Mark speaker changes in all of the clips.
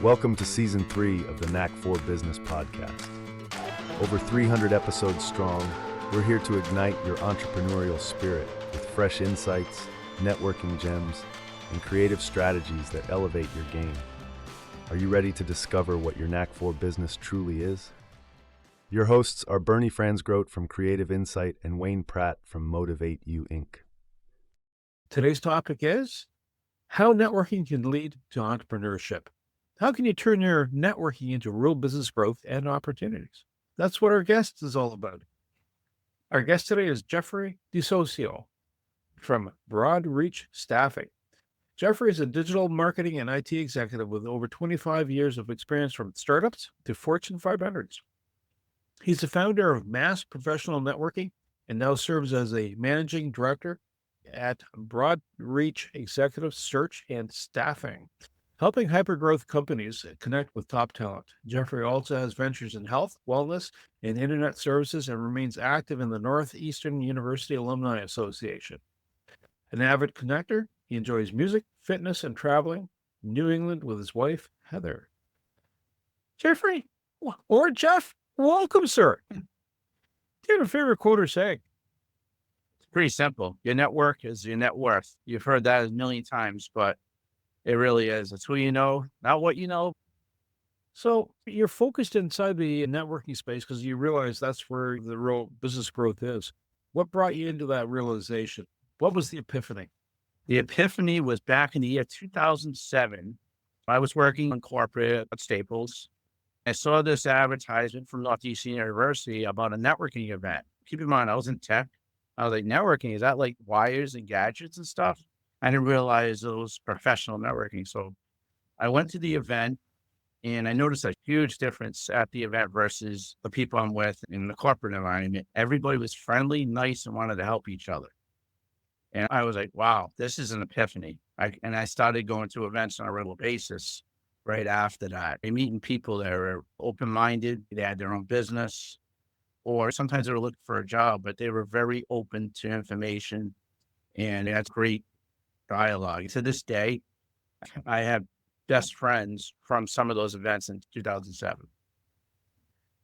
Speaker 1: Welcome to Season 3 of the Knack 4 Business Podcast. Over 300 episodes strong, we're here to ignite your entrepreneurial spirit with fresh insights, networking gems, and creative strategies that elevate your game. Are you ready to discover what your Knack 4 business truly is? Your hosts are Bernie Fransgrote from Creative Insight and Wayne Pratt from Motivate You Inc.
Speaker 2: Today's topic is how networking can lead to entrepreneurship. How can you turn your networking into real business growth and opportunities? That's what our guest is all about. Our guest today is Jeffrey DeSocio from Broad Reach Staffing. Jeffrey is a digital marketing and IT executive with over 25 years of experience from startups to Fortune 500s. He's the founder of Mass Professional Networking and now serves as a managing director at Broad Reach Executive Search and Staffing, helping hypergrowth companies connect with top talent. Jeffrey also has ventures in health, wellness, and internet services and remains active in the Northeastern University Alumni Association. An avid connector, he enjoys music, fitness, and traveling in New England with his wife, Heather. Jeffrey, or Jeff, welcome, sir. Do you have a favorite quote or saying?
Speaker 3: It's pretty simple. Your network is your net worth. You've heard that a million times, but it really is. It's who you know, not what you know.
Speaker 2: So you're focused inside the networking space because you realize that's where the real business growth is. What brought you into that realization? What was the epiphany?
Speaker 3: The epiphany was back in the year 2007. I was working in corporate at Staples. I saw this advertisement from Northeastern University about a networking event. Keep in mind, I was in tech. I was like, networking, is that like wires and gadgets and stuff? I didn't realize it was professional networking. So I went to the event and I noticed a huge difference at the event versus the people I'm with in the corporate environment. Everybody was friendly, nice, and wanted to help each other. And I was like, wow, this is an epiphany. And I started going to events on a regular basis right after that. And meeting people that were open-minded, they had their own business, or sometimes they were looking for a job, but they were very open to information. And that's great dialogue. To this day, I have best friends from some of those events in 2007.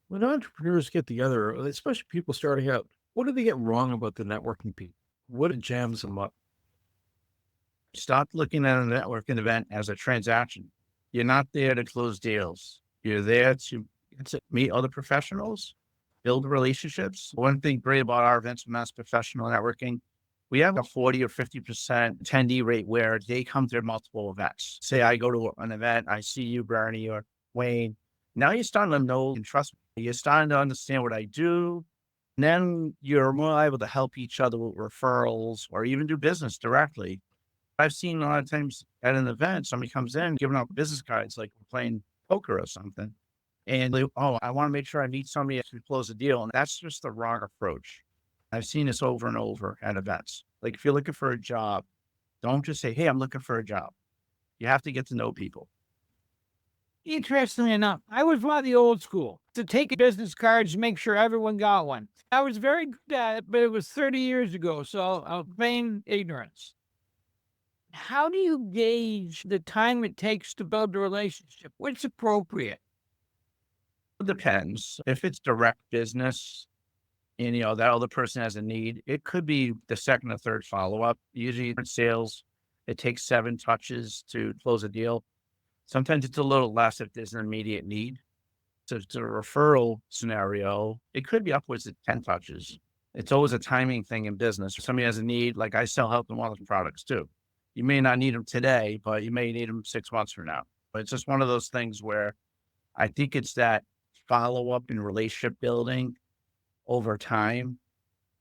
Speaker 2: When entrepreneurs get together, especially people starting out, what do they get wrong about the networking piece? What jams them up?
Speaker 3: Stop looking at a networking event as a transaction. You're not there to close deals. You're there to meet other professionals, build relationships. One thing great about our events, Mass Professional Networking, we have a 40 or 50% attendee rate where they come to multiple events. Say I go to an event, I see you, Bernie or Wayne. Now you're starting to know and trust me. You're starting to understand what I do. And then you're more able to help each other with referrals or even do business directly. I've seen a lot of times at an event, somebody comes in giving out business cards like we're playing poker or something. And they, oh, I want to make sure I meet somebody to close a deal. And that's just the wrong approach. I've seen this over and over at events. Like if you're looking for a job, don't just say, hey, I'm looking for a job. You have to get to know people.
Speaker 4: Interestingly enough, I was one of the old school to take business cards and make sure everyone got one. I was very good at it, but it was 30 years ago, so I'll feign ignorance. How do you gauge the time it takes to build a relationship? What's appropriate?
Speaker 3: It depends. If it's direct business and, that other person has a need, it could be the second or third follow-up. Usually in sales, it takes 7 touches to close a deal. Sometimes it's a little less if there's an immediate need. So it's a referral scenario, it could be upwards of 10 touches. It's always a timing thing in business. If somebody has a need, like I sell health and wellness products too. You may not need them today, but you may need them 6 months from now. But it's just one of those things where I think it's that follow-up and relationship building over time.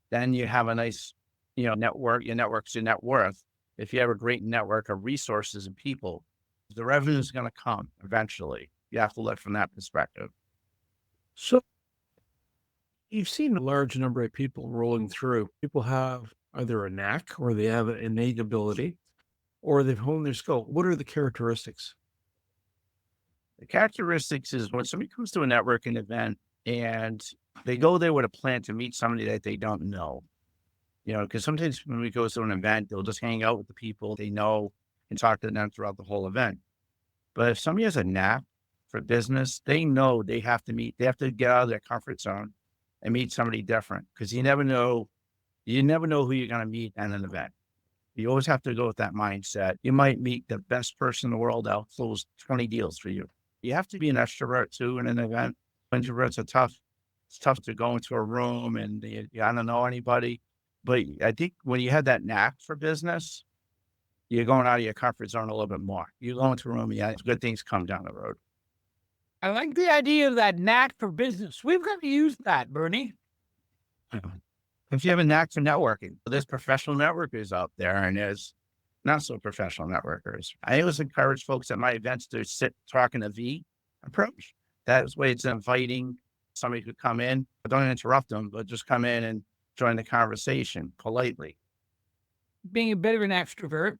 Speaker 3: Then you have a nice, network. Your network's your net worth. If you have a great network of resources and people, the revenue is going to come eventually. You have to look from that perspective.
Speaker 2: So you've seen a large number of people rolling through. People have either a knack or they have an innate ability or they've honed their skill. What are the characteristics?
Speaker 3: The characteristics is when somebody comes to a networking event and they go there with a plan to meet somebody that they don't know. Because sometimes when we go to an event, they'll just hang out with the people they know and talk to them throughout the whole event. But if somebody has a knack for business, they know they have to get out of their comfort zone and meet somebody different, because you never know who you're going to meet at an event. You always have to go with that mindset. You might meet the best person in the world that'll close 20 deals for you. You have to be an extrovert too in an event. Introverts are tough. It's tough to go into a room and you don't know anybody. But I think when you have that knack for business, you're going out of your comfort zone a little bit more. You go into a room, yeah, good things come down the road.
Speaker 4: I like the idea of that knack for business. We've got to use that, Bernie.
Speaker 3: If you have a knack for networking, there's professional networkers out there and there's not so professional networkers. I always encourage folks at my events to sit talking a V approach. That way it's inviting. Somebody could come in, but don't interrupt them, but just come in and join the conversation politely.
Speaker 4: Being a bit of an extrovert,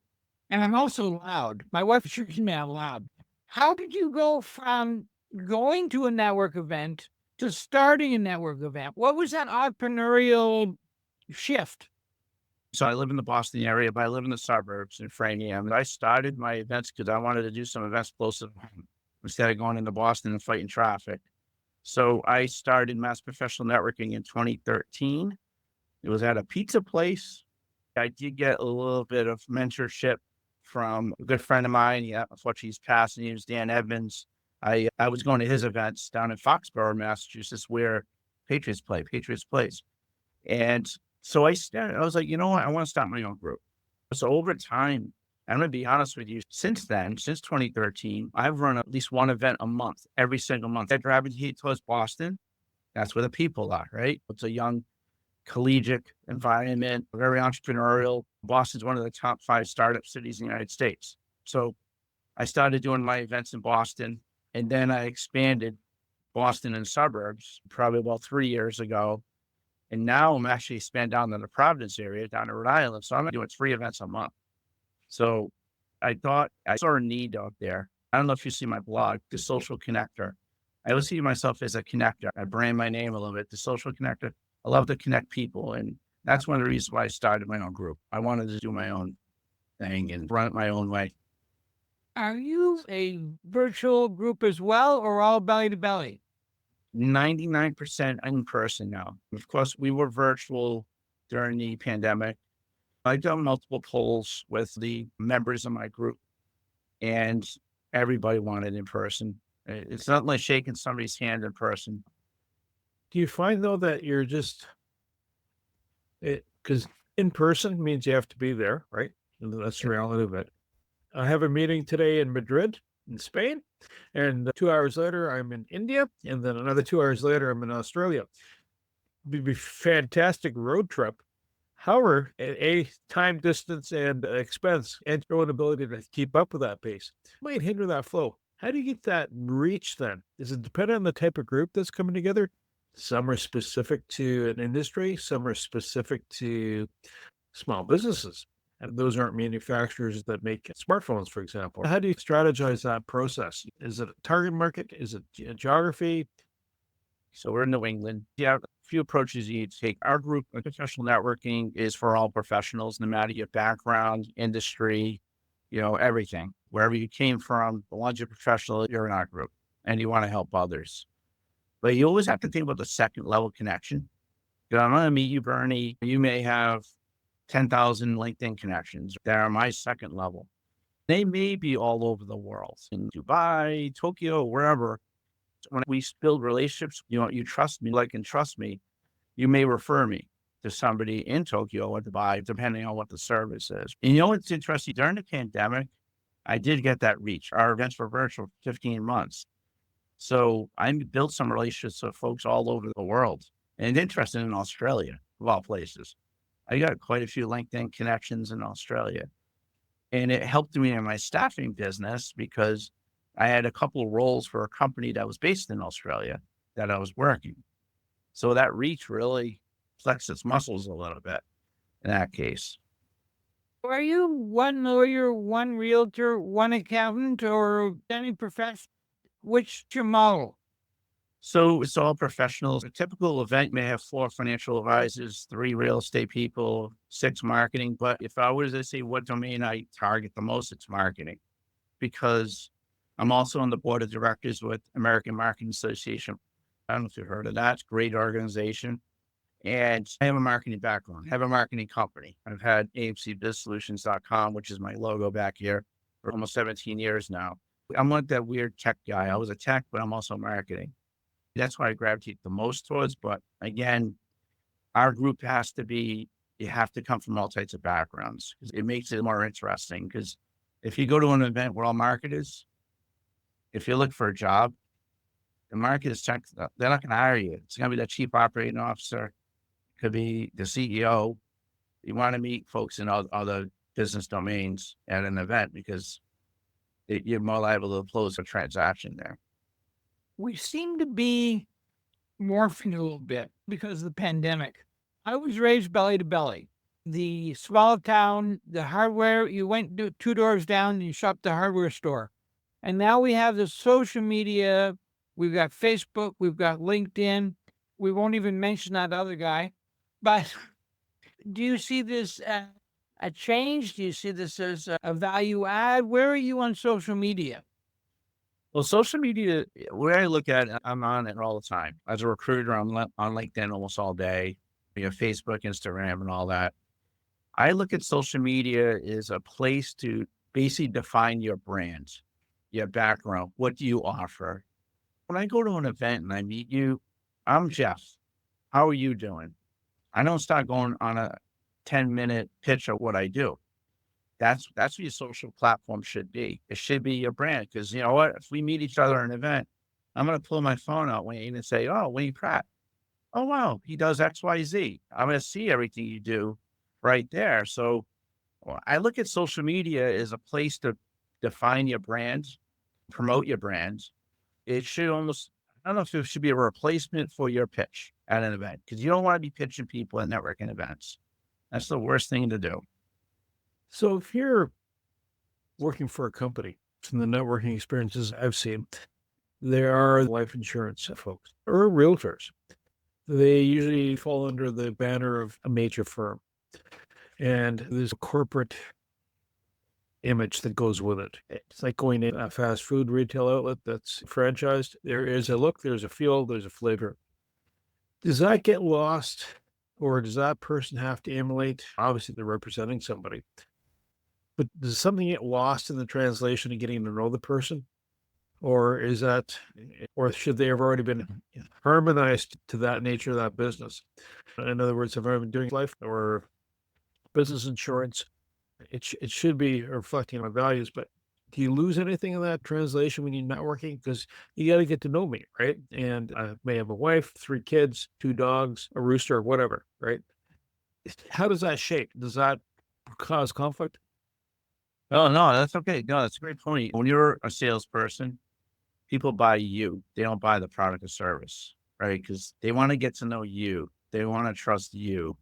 Speaker 4: and I'm also loud. My wife assures me I'm loud. How did you go from going to a network event to starting a network event? What was that entrepreneurial shift?
Speaker 3: So I live in the Boston area, but I live in the suburbs in Framingham. I started my events because I wanted to do some events close to home instead of going into Boston and fighting traffic. So I started Mass Professional Networking in 2013. It was at a pizza place. I did get a little bit of mentorship from a good friend of mine. Yeah, unfortunately, he's passed. His name is Dan Edmonds. I was going to his events down in Foxborough, Massachusetts, where Patriots Place. And so I was like, you know what? I want to start my own group. So over time, I'm going to be honest with you, since 2013, I've run at least one event a month, every single month. I gravitate towards Boston. That's where the people are, right? It's a young collegiate environment, very entrepreneurial. Boston's one of the top 5 startup cities in the United States. So I started doing my events in Boston, and then I expanded Boston and suburbs probably about 3 years ago. And now I'm actually expanding down in the Providence area, down in Rhode Island. So I'm doing 3 events a month. So I thought I saw a need out there. I don't know if you see my blog, The Social Connector. I always see myself as a connector. I brand my name a little bit, The Social Connector. I love to connect people. And that's one of the reasons why I started my own group. I wanted to do my own thing and run it my own way.
Speaker 4: Are you a virtual group as well, or all belly to belly?
Speaker 3: 99% in person now. Of course, we were virtual during the pandemic. I've done multiple polls with the members of my group, and everybody wanted in person. It's not like shaking somebody's hand in person.
Speaker 2: Do you find though that you're just because in person means you have to be there, right? And that's the reality of it. I have a meeting today in Madrid, in Spain, and 2 hours later I'm in India, and then another 2 hours later I'm in Australia. It'd be a fantastic road trip. However, at time, distance, and expense, and your own ability to keep up with that pace might hinder that flow. How do you get that reach then? Does it depend on the type of group that's coming together? Some are specific to an industry, some are specific to small businesses. And those aren't manufacturers that make smartphones, for example. How do you strategize that process? Is it a target market? Is it geography?
Speaker 3: So we're in New England. Yeah, a few approaches you need to take. Our group, professional networking, is for all professionals, no matter your background, industry, everything. Wherever you came from, as long as you're professional, you're in our group and you want to help others. But you always have to think about the second level connection. I'm going to meet you, Bernie. You may have 10,000 LinkedIn connections. They're my second level. They may be all over the world, in Dubai, Tokyo, wherever. When we build relationships, you trust me, and trust me, you may refer me to somebody in Tokyo or Dubai, depending on what the service is. And what's interesting? During the pandemic, I did get that reach. Our events were virtual for 15 months. So I built some relationships with folks all over the world, and interested in Australia, of all places. I got quite a few LinkedIn connections in Australia. And it helped me in my staffing business because I had a couple of roles for a company that was based in Australia that I was working. So that reach really flexed its muscles a little bit in that case.
Speaker 4: Are you one lawyer, one realtor, one accountant, or any profession? Which your model?
Speaker 3: So it's all professionals. A typical event may have 4 financial advisors, 3 real estate people, 6 marketing. But if I was to say what domain I target the most, it's marketing. Because I'm also on the board of directors with American Marketing Association. I don't know if you've heard of that. It's a great organization. And I have a marketing background. I have a marketing company. I've had amcbizsolutions.com, which is my logo back here, for almost 17 years now. I'm like that weird tech guy. I was a tech, but I'm also marketing. That's why I gravitate the most towards. But again, our group has to be, you have to come from all types of backgrounds. It makes it more interesting because if you go to an event where all marketers, if you look for a job, the marketers check, they're not going to hire you. It's going to be the chief operating officer, could be the CEO. You want to meet folks in other business domains at an event because you're more liable to close a transaction there.
Speaker 4: We seem to be morphing a little bit because of the pandemic. I was raised belly to belly. The small town, the hardware, you went 2 doors down and you shopped the hardware store. And now we have the social media. We've got Facebook, we've got LinkedIn. We won't even mention that other guy. But do you see this a change? Do you see this as a value add? Where are you on social media?
Speaker 3: Well, social media, where I look at it, I'm on it all the time. As a recruiter, I'm on LinkedIn almost all day. You have Facebook, Instagram, and all that. I look at social media as a place to basically define your brand, your background. What do you offer? When I go to an event and I meet you, I'm Jeff. How are you doing? I don't start going on a 10-minute pitch of what I do. That's what your social platform should be. It should be your brand. Because you know what? If we meet each other at an event, I'm going to pull my phone out, Wayne, and say, oh, Wayne Pratt. Oh, wow, he does X, Y, Z. I'm going to see everything you do right there. So I look at social media as a place to define your brand, promote your brand. It should almost, I don't know if it should be a replacement for your pitch at an event, because you don't want to be pitching people at networking events. That's the worst thing to do.
Speaker 2: So if you're working for a company, from the networking experiences I've seen, there are life insurance folks or realtors. They usually fall under the banner of a major firm. And there's a corporate image that goes with it. It's like going in a fast food retail outlet that's franchised. There is a look, there's a feel, there's a flavor. Does that get lost, or does that person have to emulate? Obviously, they're representing somebody. But does something get lost in the translation of getting to know the person? Or is that, or should they have already been harmonized to that nature of that business? In other words, if I've been doing life or business insurance, it should be reflecting my values, but do you lose anything in that translation when you're networking? Because you got to get to know me, right? And I may have a wife, 3 kids, 2 dogs, a rooster, whatever, right? How does that shape? Does that cause conflict?
Speaker 3: Oh, no, that's okay. No, that's a great point. When you're a salesperson, people buy you. They don't buy the product or service, right? Because they want to get to know you. They want to trust you,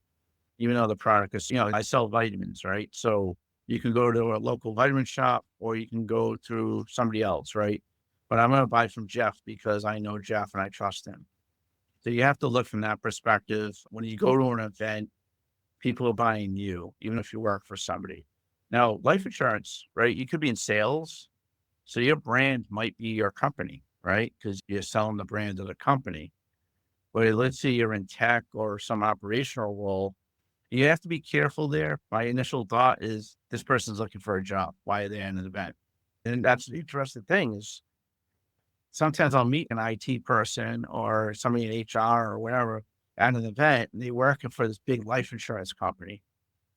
Speaker 3: even though the product is, I sell vitamins, right? So you can go to a local vitamin shop or you can go through somebody else, right? But I'm going to buy from Jeff because I know Jeff and I trust him. So you have to look from that perspective. When you go to an event, people are buying you, even if you work for somebody. Now, life insurance, right? You could be in sales. So your brand might be your company, right? Because you're selling the brand of the company. But let's say you're in tech or some operational role, you have to be careful there. My initial thought is this person's looking for a job. Why are they at an event? And that's the interesting thing is sometimes I'll meet an IT person or somebody in HR or whatever at an event, and they're working for this big life insurance company.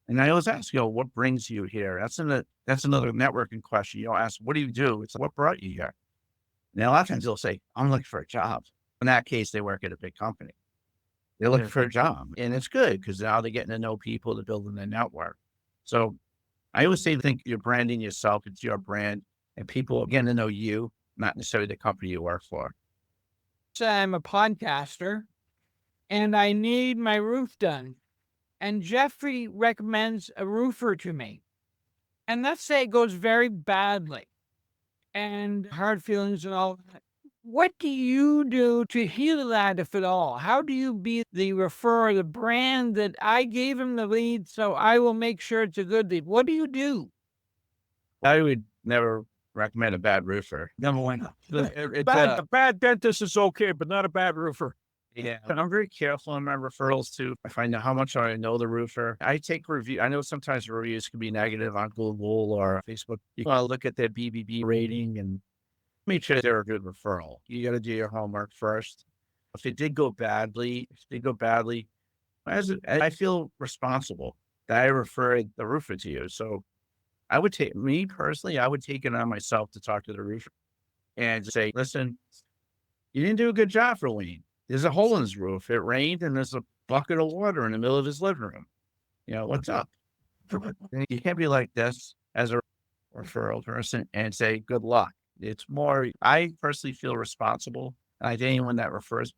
Speaker 3: And I always ask, what brings you here? That's another networking question. You don't ask, what do you do? It's what brought you here? Now, a lot of times they'll say, I'm looking for a job. In that case, they work at a big company. They're looking for a job, and it's good because now they're getting to know people, to building their network. So I always say, think you're branding yourself. It's your brand, and people are getting to know you, not necessarily the company you work for.
Speaker 4: So I'm a podcaster and I need my roof done. And Jeffrey recommends a roofer to me. And let's say it goes very badly and hard feelings and all that. What do you do to heal that, if at all? How do you be the referrer, the brand that I gave him the lead, so I will make sure it's a good lead? What do you do?
Speaker 3: I would never recommend a bad roofer. Number one.
Speaker 2: A bad dentist is okay, but not a bad roofer.
Speaker 3: Yeah, I'm very careful on my referrals too. I find out how much I know the roofer. I take review. I know sometimes reviews can be negative on Google or Facebook. You want to look at their BBB rating and make sure they're a good referral. You got to do your homework first. If it did go badly, I feel responsible that I referred the roofer to you. So I would take I would take it on myself to talk to the roofer and say, listen, you didn't do a good job for Wayne. There's a hole in his roof. It rained and there's a bucket of water in the middle of his living room. What's up? You can't be like this as a referral person and say, good luck. It's more, I personally feel responsible. And I think anyone that refers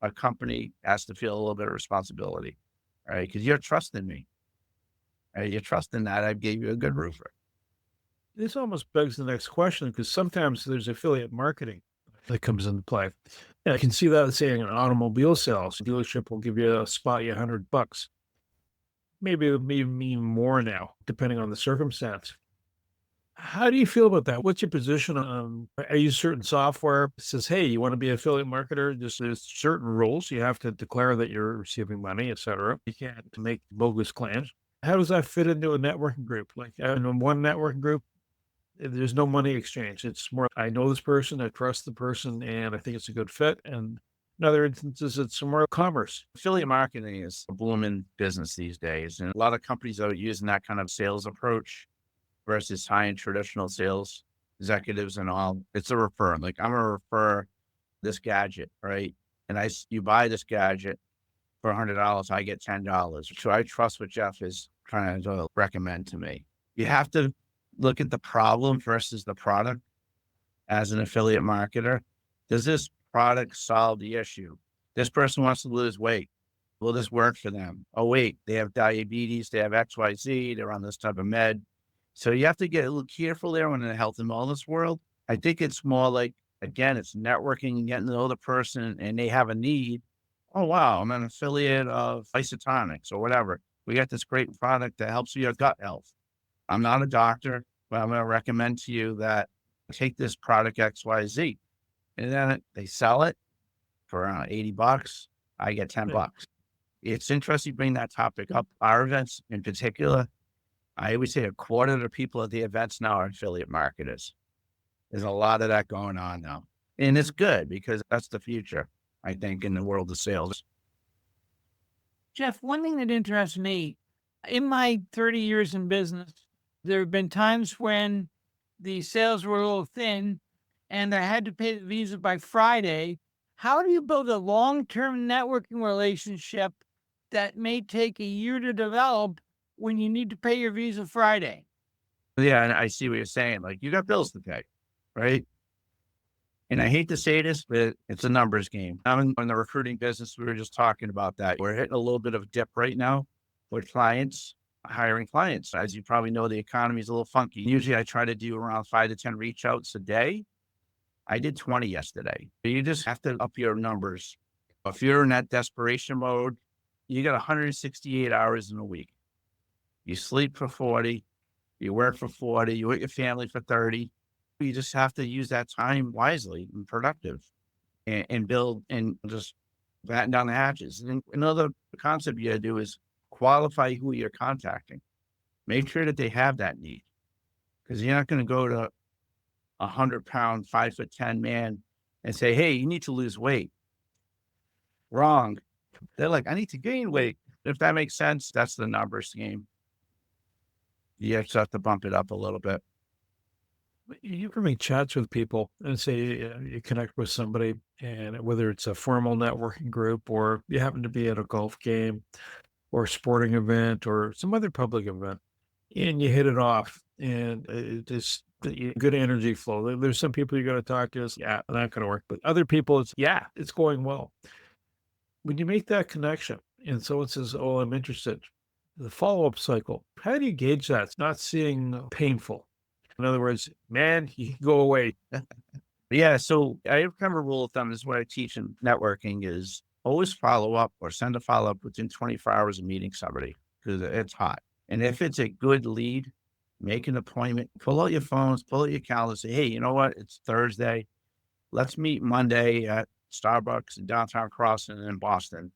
Speaker 3: a company has to feel a little bit of responsibility, right? Because you're trusting me. Right? You're trusting that I gave you a good roofer.
Speaker 2: This almost begs the next question, because sometimes there's affiliate marketing that comes into play. And I can see that, saying an automobile sales dealership will give you a spot you $100. Maybe even more now, depending on the circumstance. How do you feel about that? What's your position on? I use certain software that says, hey, you want to be an affiliate marketer? There's certain rules. You have to declare that you're receiving money, et cetera. You can't make bogus claims. How does that fit into a networking group? Like in one networking group, there's no money exchange. It's more, I know this person, I trust the person, and I think it's a good fit. And in other instances, it's more commerce.
Speaker 3: Affiliate marketing is a blooming business these days. And a lot of companies are using that kind of sales approach versus high-end traditional sales executives and all. It's a refer. Like, I'm going to refer this gadget, right? And you buy this gadget for $100, I get $10. So I trust what Jeff is trying to recommend to me. You have to look at the problem versus the product as an affiliate marketer. Does this product solve the issue? This person wants to lose weight. Will this work for them? Oh, wait, they have diabetes, they have XYZ, they're on this type of med. So you have to get a little careful there when in the health and wellness world. I think it's more like, again, it's networking and getting to know the person, and they have a need. Oh, wow, I'm an affiliate of Isotonics or whatever. We got this great product that helps with your gut health. I'm not a doctor, but I'm going to recommend to you that take this product XYZ. And then they sell it for around $80. I get $10. It's interesting you bring that topic up. Our events in particular, I always say a quarter of the people at the events now are affiliate marketers. There's a lot of that going on now. And it's good because that's the future, I think, in the world of sales.
Speaker 4: Jeff, one thing that interests me, in my 30 years in business, there have been times when the sales were a little thin and I had to pay the visa by Friday. How do you build a long-term networking relationship that may take a year to develop when you need to pay your visa Friday?
Speaker 3: Yeah, and I see what you're saying. Like, you got bills to pay, right? And I hate to say this, but it's a numbers game. I'm in the recruiting business. We were just talking about that. We're hitting a little bit of a dip right now with clients, hiring clients. As you probably know, the economy is a little funky. Usually I try to do around 5 to 10 reach outs a day. I did 20 yesterday. You just have to up your numbers. If you're in that desperation mode, you got 168 hours in a week. You sleep for 40, you work for 40, you with your family for 30. You just have to use that time wisely and productive and build and just batten down the hatches. And another concept you got to do is qualify who you're contacting. Make sure that they have that need, because you're not going to go to 100-pound, 5'10" man and say, hey, you need to lose weight. Wrong. They're like, I need to gain weight. If that makes sense, that's the numbers game. You just have to bump it up a little bit.
Speaker 2: You ever make chats with people and say you connect with somebody, and whether it's a formal networking group or you happen to be at a golf game or a sporting event or some other public event, and you hit it off, and it's good energy flow. There's some people you got to talk to. Yeah, not going to work. But other people, it's going well. When you make that connection and someone says, oh, I'm interested, the follow-up cycle, how do you gauge that? It's not seeing painful. In other words, man, you can go away.
Speaker 3: Yeah. So I have a rule of thumb. This is what I teach in networking is always follow up or send a follow up within 24 hours of meeting somebody, because it's hot. And if it's a good lead, make an appointment, pull out your phones, pull out your calendar, say, hey, you know what? It's Thursday. Let's meet Monday at Starbucks in downtown Crossing in Boston,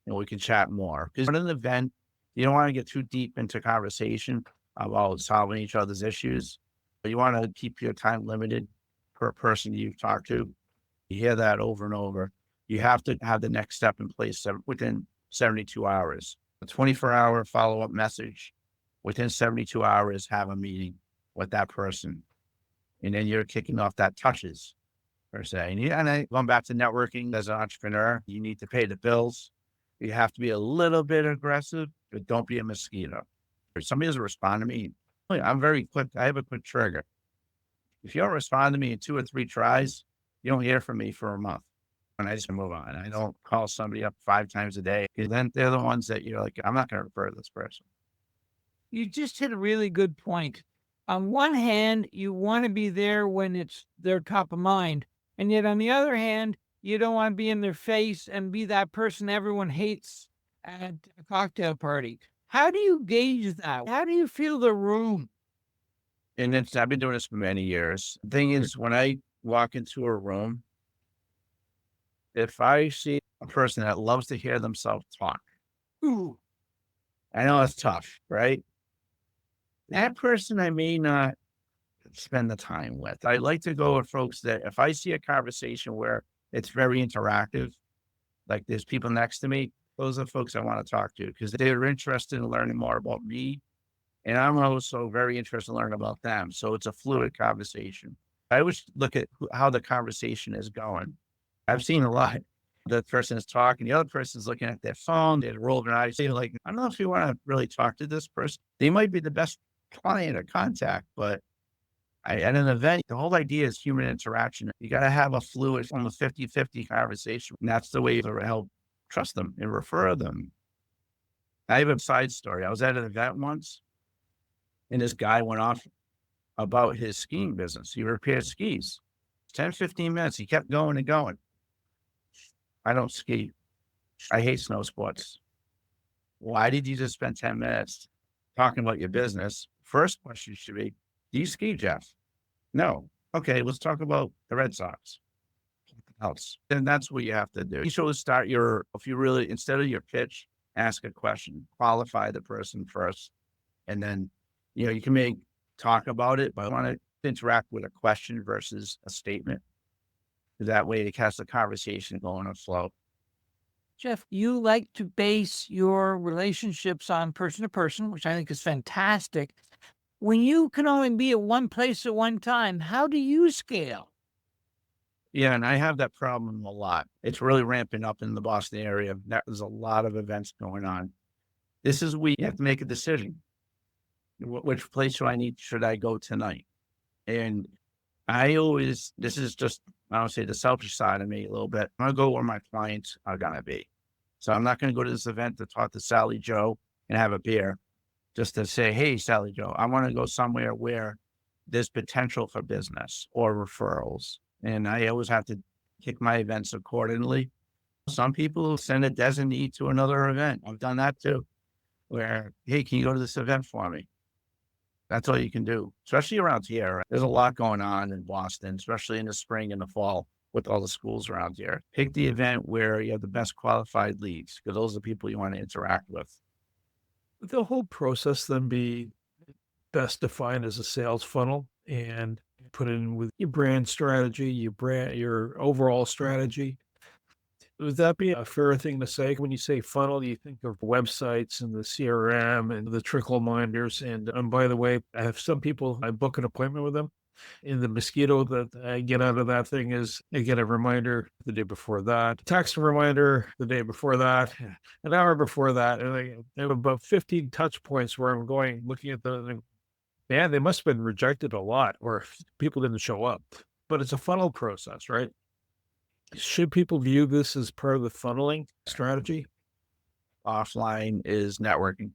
Speaker 3: and we can chat more. Because at an event, you don't want to get too deep into conversation about solving each other's issues, but you want to keep your time limited per person you've talked to. You hear that over and over. You have to have the next step in place within 72 hours. A 24-hour follow-up message within 72 hours, have a meeting with that person. And then you're kicking off that touches, per se. And going back to networking as an entrepreneur, you need to pay the bills. You have to be a little bit aggressive, but don't be a mosquito. If somebody doesn't respond to me, I'm very quick. I have a quick trigger. If you don't respond to me in 2 or 3 tries, you don't hear from me for a month. And I just move on. I don't call somebody up 5 times a day. Because then they're the ones that you're like, I'm not going to refer to this person.
Speaker 4: You just hit a really good point. On one hand, you want to be there when they're top of mind. And yet on the other hand, you don't want to be in their face and be that person everyone hates at a cocktail party. How do you gauge that? How do you feel the room?
Speaker 3: And I've been doing this for many years. The thing is, when I walk into a room, if I see a person that loves to hear themselves talk,
Speaker 4: Ooh,
Speaker 3: I know it's tough, right? That person I may not spend the time with. I like to go with folks that if I see a conversation where it's very interactive, like there's people next to me, those are folks I want to talk to because they're interested in learning more about me. And I'm also very interested in learning about them. So it's a fluid conversation. I always look at how the conversation is going. I've seen a lot. The person is talking, the other person's looking at their phone, they're rolling their eyes. They're like, I don't know if you want to really talk to this person. They might be the best client or contact, but at an event, the whole idea is human interaction. You got to have a fluid, almost 50-50 conversation. And that's the way to help trust them and refer them. I have a side story. I was at an event once, and this guy went off about his skiing business. He repaired skis. 10, 15 minutes. He kept going and going. I don't ski. I hate snow sports. Why did you just spend 10 minutes talking about your business? First question should be, do you ski, Jeff? No. Okay, let's talk about the Red Sox. Else. And that's what you have to do. You should start if you really, instead of your pitch, ask a question, qualify the person first. And then, you can talk about it, but I want to interact with a question versus a statement. That way it has the conversation going and flow.
Speaker 4: Jeff, you like to base your relationships on person to person, which I think is fantastic. When you can only be at one place at one time, how do you scale?
Speaker 3: Yeah, and I have that problem a lot. It's really ramping up in the Boston area. There's a lot of events going on. This is where you have to make a decision. Which place should I go tonight? And this is just, I don't say the selfish side of me a little bit. I'm going to go where my clients are going to be. So I'm not going to go to this event to talk to Sally Joe and have a beer just to say, hey, Sally Joe, I want to go somewhere where there's potential for business or referrals. And I always have to kick my events accordingly. Some people send a designee to another event. I've done that too, where, hey, can you go to this event for me? That's all you can do, especially around here. There's a lot going on in Boston, especially in the spring and the fall with all the schools around here. Pick the event where you have the best qualified leads because those are the people you want to interact with.
Speaker 2: Would the whole process then be best defined as a sales funnel and put in with your brand strategy, your overall strategy? Would that be a fair thing to say? When you say funnel, you think of websites and the CRM and the trickle minders. And by the way, I have some people, I book an appointment with them. And the mosquito that I get out of that thing is I get a reminder the day before that, text reminder the day before that, an hour before that. And I have about 15 touch points where I'm going, looking at man, they must have been rejected a lot or people didn't show up. But it's a funnel process, right? Should people view this as part of the funneling strategy?
Speaker 3: Offline is networking.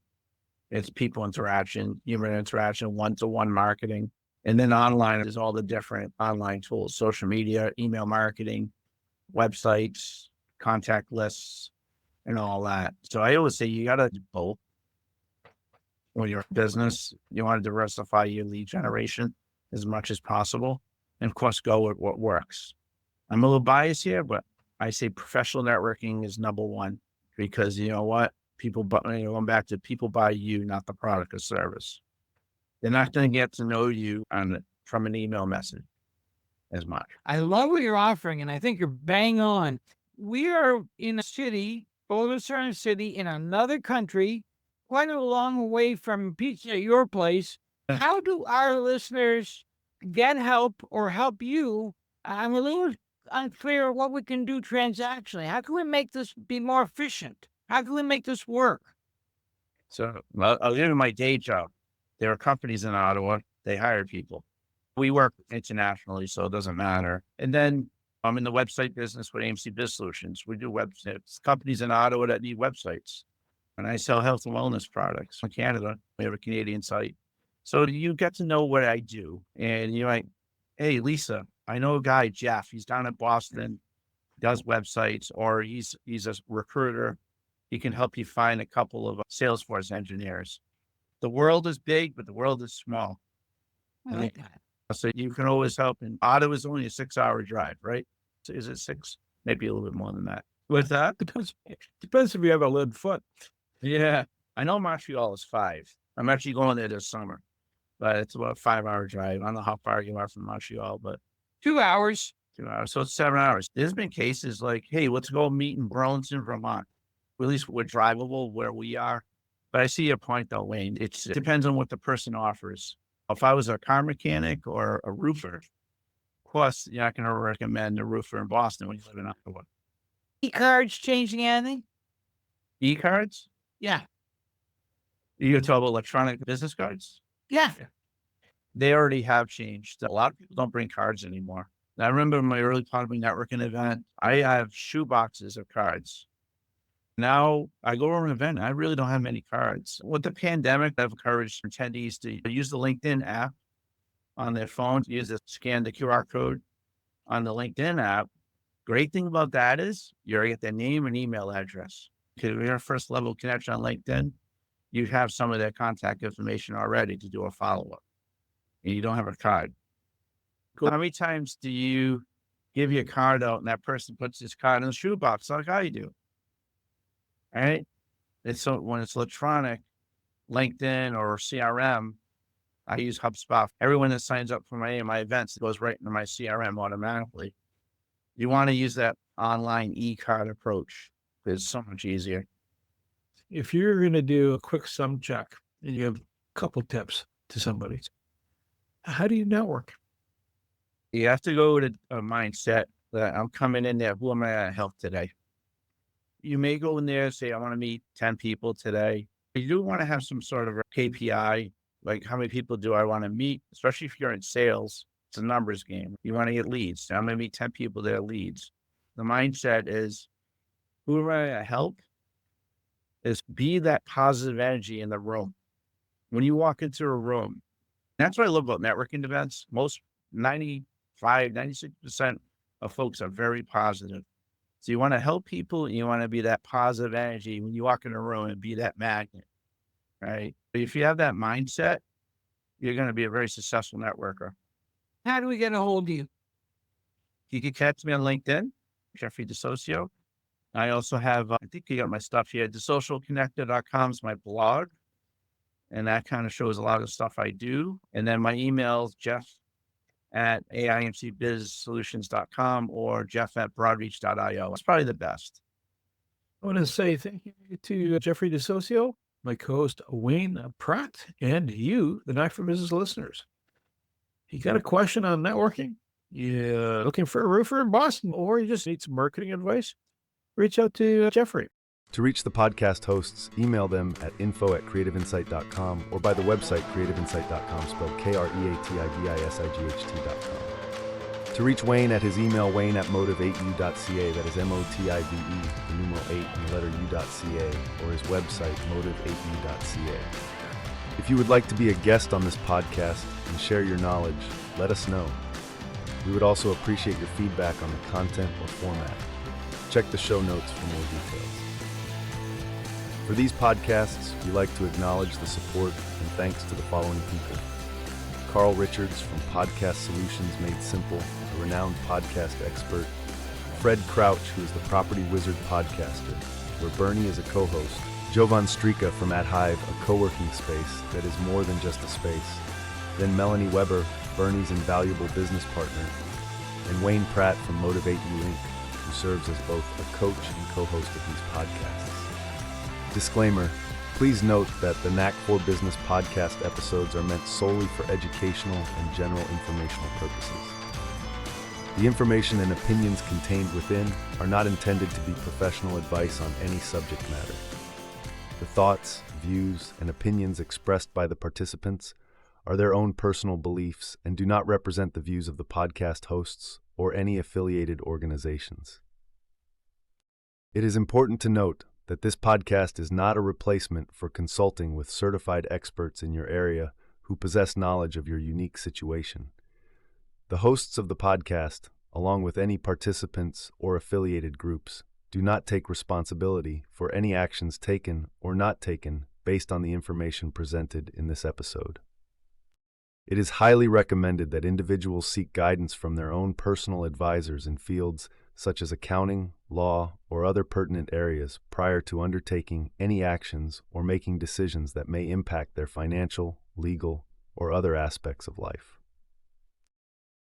Speaker 3: It's people interaction, human interaction, one-to-one marketing. And then online is all the different online tools, social media, email marketing, websites, contact lists, and all that. So I always say you got to do both. When you're a business, you want to diversify your lead generation as much as possible. And of course, go with what works. I'm a little biased here, but I say professional networking is number one because you know what? People, going back to people buy you, not the product or service. They're not going to get to know you from an email message as much.
Speaker 4: I love what you're offering, and I think you're bang on. We are in a city, Boulder City, in another country, quite a long way from pizza at your place. How do our listeners get help or help you? I'm a little unclear what we can do transactionally. How can we make this be more efficient? How can we make this work?
Speaker 3: So I'll give you my day job. There are companies in Ottawa, they hire people. We work internationally, so it doesn't matter. And then I'm in the website business with AMC Biz Solutions. We do websites, companies in Ottawa that need websites. And I sell health and wellness products in Canada. We have a Canadian site. So you get to know what I do. And you're like, hey, Lisa, I know a guy, Jeff, he's down in Boston, does websites, or he's a recruiter. He can help you find a couple of Salesforce engineers. The world is big, but the world is small.
Speaker 4: I like that.
Speaker 3: So you can always help. And Ottawa is only a 6-hour drive, right? So is it 6? Maybe a little bit more than that. What's that?
Speaker 2: Depends if you have a lead foot.
Speaker 3: Yeah. I know Montreal is 5. I'm actually going there this summer, but it's about a 5-hour drive. I don't know how far you are from Montreal, but
Speaker 4: 2 hours.
Speaker 3: 2 hours. So it's 7 hours. There's been cases like, hey, let's go meet in Burlington, Vermont. At least we're drivable where we are. But I see your point though, Wayne. It depends on what the person offers. If I was a car mechanic or a roofer, of course, you're not going to recommend a roofer in Boston when you live in Ottawa.
Speaker 4: E-cards changing anything?
Speaker 3: E-cards?
Speaker 4: Yeah.
Speaker 3: You talk about electronic business cards?
Speaker 4: Yeah.
Speaker 3: They already have changed. A lot of people don't bring cards anymore. I remember my early part of my networking event, I have shoe boxes of cards. Now I go to an event, I really don't have many cards. With the pandemic, I've encouraged attendees to use the LinkedIn app on their phones, scan the QR code on the LinkedIn app. Great thing about that is you're get their name and email address. Because if you're a first level connection on LinkedIn, you have some of their contact information already to do a follow-up. And you don't have a card. Cool. How many times do you give your card out and that person puts his card in the shoebox like I do? All right. And so when it's electronic, LinkedIn or CRM, I use HubSpot. Everyone that signs up for my events goes right into my CRM automatically. You want to use that online e-card approach. It's so much easier.
Speaker 2: If you're going to do a quick sum check and you have a couple tips to somebody, how do you network?
Speaker 3: You have to go with a mindset that I'm coming in there. Who am I going to help today? You may go in there and say, I want to meet 10 people today. You do want to have some sort of a KPI, like how many people do I want to meet, especially if you're in sales. It's a numbers game. You want to get leads. I'm going to meet 10 people that are leads. The mindset is, who am I going to help? Is be that positive energy in the room. When you walk into a room, that's what I love about networking events. Most 96% of folks are very positive. So you want to help people and you want to be that positive energy when you walk in a room and be that magnet, right? But if you have that mindset, you're going to be a very successful networker.
Speaker 4: How do we get a hold of you?
Speaker 3: You can catch me on LinkedIn, Jeffrey DeSocio. I also have, I think you got my stuff here. TheSocialConnector.com is my blog. And that kind of shows a lot of the stuff I do. And then my email is jeff@aimcbizsolutions.com or jeff@broadreach.io. It's probably the best.
Speaker 2: I want to say thank you to Jeffrey DeSocio, my co-host Wayne Pratt, and you, the Knife for Business listeners. You got a question on networking? You're looking for a roofer in Boston, or you just need some marketing advice? Reach out to Jeffrey.
Speaker 1: To reach the podcast hosts, email them at info@creativeinsight.com or by the website creativeinsight.com, spelled KREATIVISIGHT.com. To reach Wayne at his email, wayne@motive8u.ca, that is MOTIVE, the numeral 8 and the letter u.ca, or his website, motive8u.ca. If you would like to be a guest on this podcast and share your knowledge, let us know. We would also appreciate your feedback on the content or format. Check the show notes for more details. For these podcasts, we like to acknowledge the support and thanks to the following people. Carl Richards from Podcast Solutions Made Simple, a renowned podcast expert. Fred Crouch, who is the Property Wizard podcaster, where Bernie is a co-host. Jovan Strika from At Hive, a co-working space that is more than just a space. Then Melanie Weber, Bernie's invaluable business partner. And Wayne Pratt from Motivate You Inc., who serves as both a coach and co-host of these podcasts. Disclaimer, please note that the Knack for Business podcast episodes are meant solely for educational and general informational purposes. The information and opinions contained within are not intended to be professional advice on any subject matter. The thoughts, views, and opinions expressed by the participants are their own personal beliefs and do not represent the views of the podcast hosts or any affiliated organizations. It is important to note that this podcast is not a replacement for consulting with certified experts in your area who possess knowledge of your unique situation. The hosts of the podcast, along with any participants or affiliated groups, do not take responsibility for any actions taken or not taken based on the information presented in this episode. It is highly recommended that individuals seek guidance from their own personal advisors in fields such as accounting, law, or other pertinent areas prior to undertaking any actions or making decisions that may impact their financial, legal, or other aspects of life.